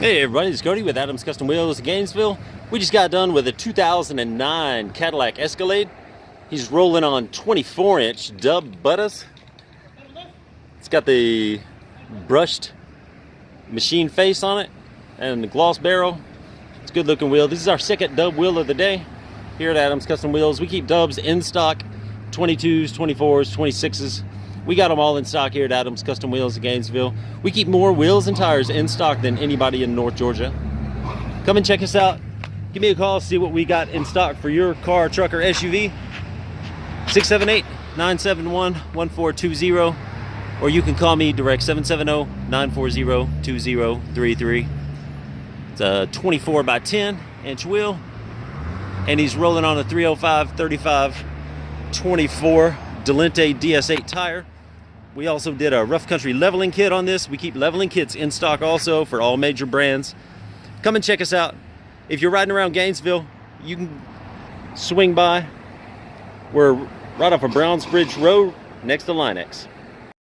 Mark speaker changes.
Speaker 1: Hey everybody, it's Cody with Adams Custom Wheels in Gainesville. We just got done with a 2009 Cadillac Escalade. He's rolling on 24-inch dub buttas. It's got the brushed machine face on it and the gloss barrel. It's a good looking wheel. This is our second dub wheel of the day here at Adams Custom Wheels. We keep dubs in stock, 22s, 24s, 26s. We got them all in stock here at Adams Custom Wheels in Gainesville. We keep more wheels and tires in stock than anybody in North Georgia. Come and check us out. Give me a call, see what we got in stock for your car, truck, or SUV. 678-971-1420. Or you can call me direct, 770-940-2033. It's a 24 by 10 inch wheel. And he's rolling on a 305/35 24 Delinte DS8 tire. We also did a rough country leveling kit on this. We keep leveling kits in stock also for all major brands. Come and check us out. If you're riding around Gainesville, you can swing by. We're right off of Brownsbridge Road next to Linex.